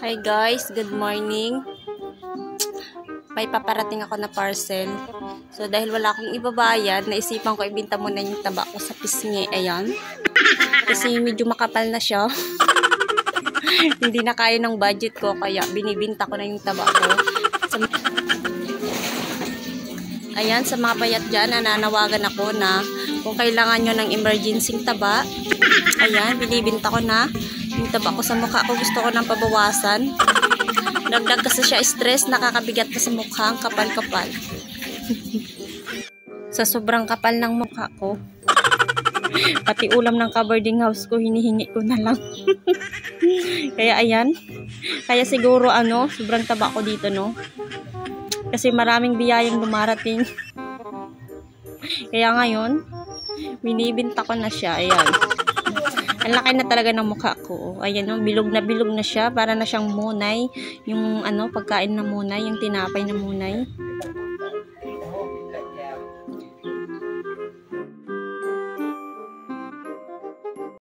Hi guys, good morning. May paparating ako na parcel. So dahil wala akong ibabayad, naisipan ko ibenta muna yung taba ko sa pisngi. Ayan. Kasi medyo makapal na siya. Hindi na kaya ng budget ko, kaya binibinta ko na yung taba ko. Ayan, sa mga payat dyan, nananawagan ako na kung kailangan nyo ng emergency taba, ayan, binibinta ko na yung taba ko sa mukha ko. Gusto ko nang pabawasan. Dagdag kasi siya stress, nakakabigat ka sa mukha, ang kapal-kapal. Sa sobrang kapal ng mukha ko, pati ulam ng ka-boarding house ko, hinihingi ko na lang. Kaya ayan, kaya siguro sobrang taba ko dito, no? Kasi maraming biyayang dumarating. Kaya ngayon, binibinta ko na siya. Ayan. Ang laki na talaga ng mukha ko. Ayan, no? Bilog na siya. Para na siyang munay. Yung pagkain na munay. Yung tinapay na munay.